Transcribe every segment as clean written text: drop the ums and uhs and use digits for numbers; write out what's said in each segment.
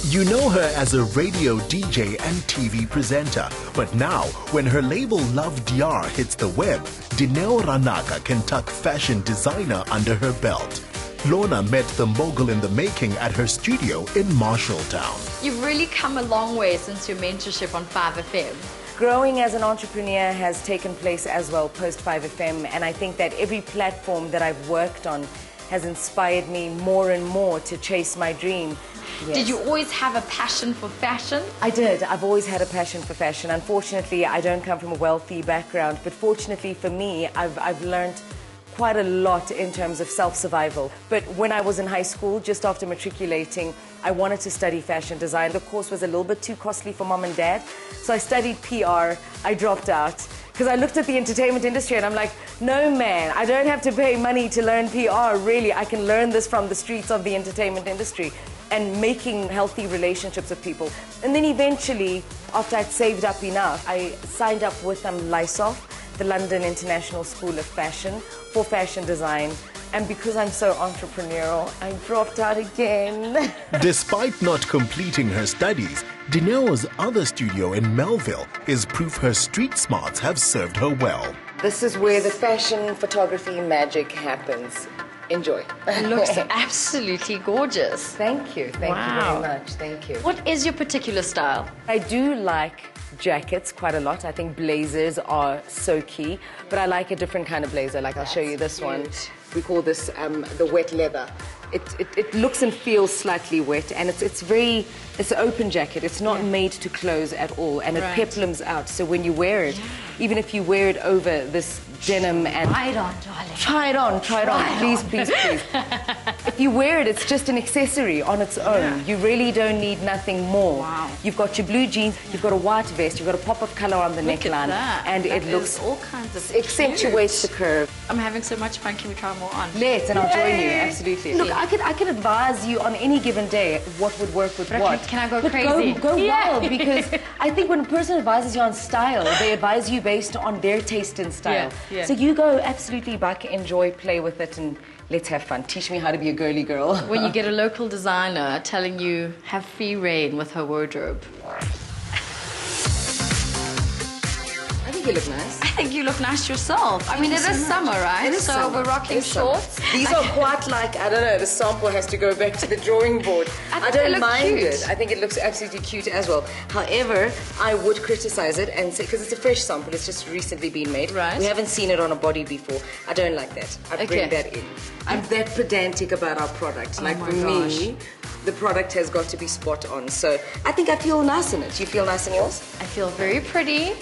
You know her as a radio DJ and TV presenter, but now, when her label Luvdr hits the web, Dineo Ranaka can tuck fashion designer under her belt. Lorna met the mogul in the making at her studio in Marshal Town. You've really come a long way since your mentorship on 5FM. Growing as an entrepreneur has taken place as well post 5FM, and I think that every platform that I've worked on has inspired me more and more to chase my dream. Yes. Did you always have a passion for fashion? I did. I've always had a passion for fashion. Unfortunately, I don't come from a wealthy background, but fortunately for me, I've learned quite a lot in terms of self-survival. But when I was in high school, just after matriculating, I wanted to study fashion design. The course was a little bit too costly for mom and dad, so I studied PR. I dropped out because I looked at the entertainment industry and I'm like, no man, I don't have to pay money to learn PR, really. I can learn this from the streets of the entertainment industry and making healthy relationships with people. And then eventually, after I'd saved up enough, I signed up with LISOF, the London International School of Fashion, for fashion design. And because I'm so entrepreneurial, I dropped out again. Despite not completing her studies, Dineo's other studio in Melville is proof her street smarts have served her well. This is where the fashion photography magic happens. Enjoy. It looks absolutely gorgeous. Thank you. Thank you very much. Thank you. What is your particular style? I do like jackets quite a lot. I think blazers are so key, but I like a different kind of blazer. Like I'll show you this one. We call this the wet leather. It looks and feels slightly wet, and it's an open jacket. It's not made to close at all, and it peplums out. So when you wear it, even if you wear it over this denim and try it on, darling. Try it on, please. If you wear it, it's just an accessory on its own. You really don't need nothing more. Wow. You've got your blue jeans, you've got a white vest, you've got a pop of color on the neckline, and it looks all kinds of accentuates the curve. I'm having so much fun. Can we try more on? Let's, and I'll join you. Absolutely. Look, I could advise you on any given day what would work with what. Can I go crazy? Go wild, because I think when a person advises you on style, they advise you based on their taste in style. Yeah. So you go absolutely buck, enjoy, play with it, and let's have fun. Teach me how to be a girly girl. When you get a local designer telling you have free reign with her wardrobe. I think you look nice. I think you look nice yourself. I mean, it is summer, right? It is so summer. we're rocking shorts. These are quite like, I don't know, the sample has to go back to the drawing board. I don't mind it. I think it looks absolutely cute as well. However, I would criticize it and say, because it's a fresh sample, it's just recently been made. Right. We haven't seen it on a body before. I don't like that. I bring that in. I'm that pedantic about our product. Like for me, the product has got to be spot on. So I think I feel nice in it. You feel nice in yours? I feel very pretty.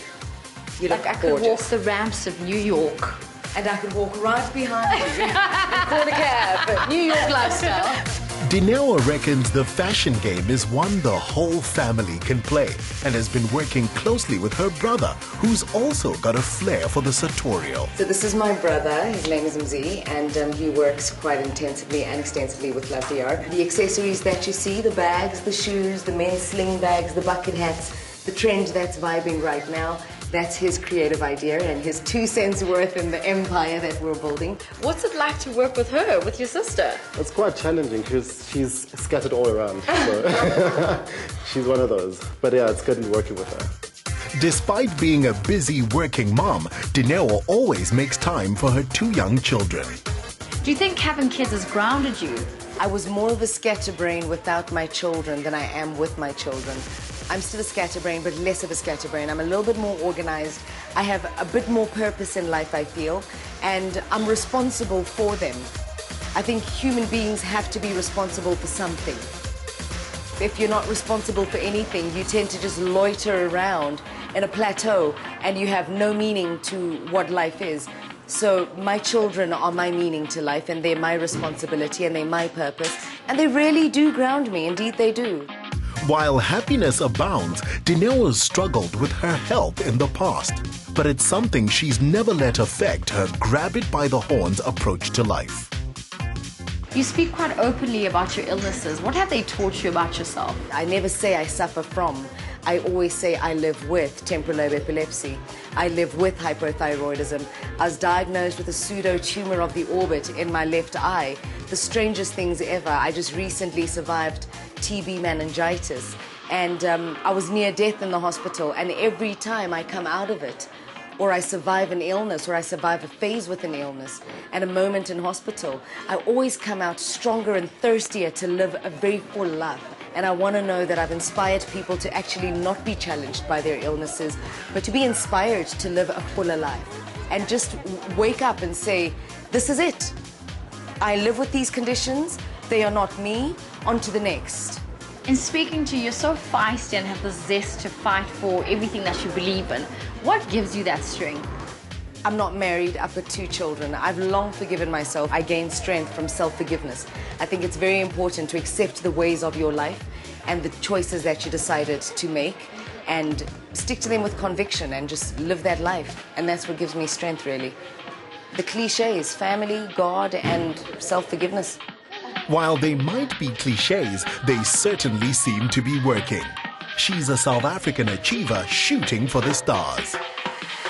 You look like I could walk the ramps of New York. And I could walk right behind you and call the cab. New York lifestyle. Dineo reckons the fashion game is one the whole family can play and has been working closely with her brother, who's also got a flair for the sartorial. So this is my brother. His name is Mzee, and he works quite intensively and extensively with Luvdr. The accessories that you see, the bags, the shoes, the men's sling bags, the bucket hats, the trend that's vibing right now, that's his creative idea and his 2 cents worth in the empire that we're building. What's it like to work with her, with your sister? It's quite challenging because she's scattered all around. So she's one of those. But yeah, it's good working with her. Despite being a busy working mom, Dineo always makes time for her 2 young children. Do you think having kids has grounded you? I was more of a scatterbrain without my children than I am with my children. I'm still a scatterbrain, but less of a scatterbrain. I'm a little bit more organized. I have a bit more purpose in life, I feel, and I'm responsible for them. I think human beings have to be responsible for something. If you're not responsible for anything, you tend to just loiter around in a plateau and you have no meaning to what life is. So my children are my meaning to life, and they're my responsibility and they're my purpose, and they really do ground me. Indeed they do. While happiness abounds, Dineo has struggled with her health in the past, but it's something she's never let affect her grab-it-by-the-horns approach to life. You speak quite openly about your illnesses. What have they taught you about yourself? I never say I suffer from. I always say I live with temporal lobe epilepsy. I live with hypothyroidism. I was diagnosed with a pseudo-tumor of the orbit in my left eye. The strangest things ever. I just recently survived TB meningitis, and I was near death in the hospital, and every time I come out of it, or I survive an illness, or I survive a phase with an illness and a moment in hospital, I always come out stronger and thirstier to live a very full life. And I want to know that I've inspired people to actually not be challenged by their illnesses, but to be inspired to live a fuller life. And just wake up and say, this is it. I live with these conditions. They are not me. On to the next. In speaking to you, you're so feisty and have the zest to fight for everything that you believe in. What gives you that strength? I'm not married. I've got 2 children. I've long forgiven myself. I gain strength from self-forgiveness. I think it's very important to accept the ways of your life and the choices that you decided to make, and stick to them with conviction and just live that life. And that's what gives me strength, really. The cliches: family, God, and self-forgiveness. While they might be cliches, they certainly seem to be working. She's a South African achiever shooting for the stars.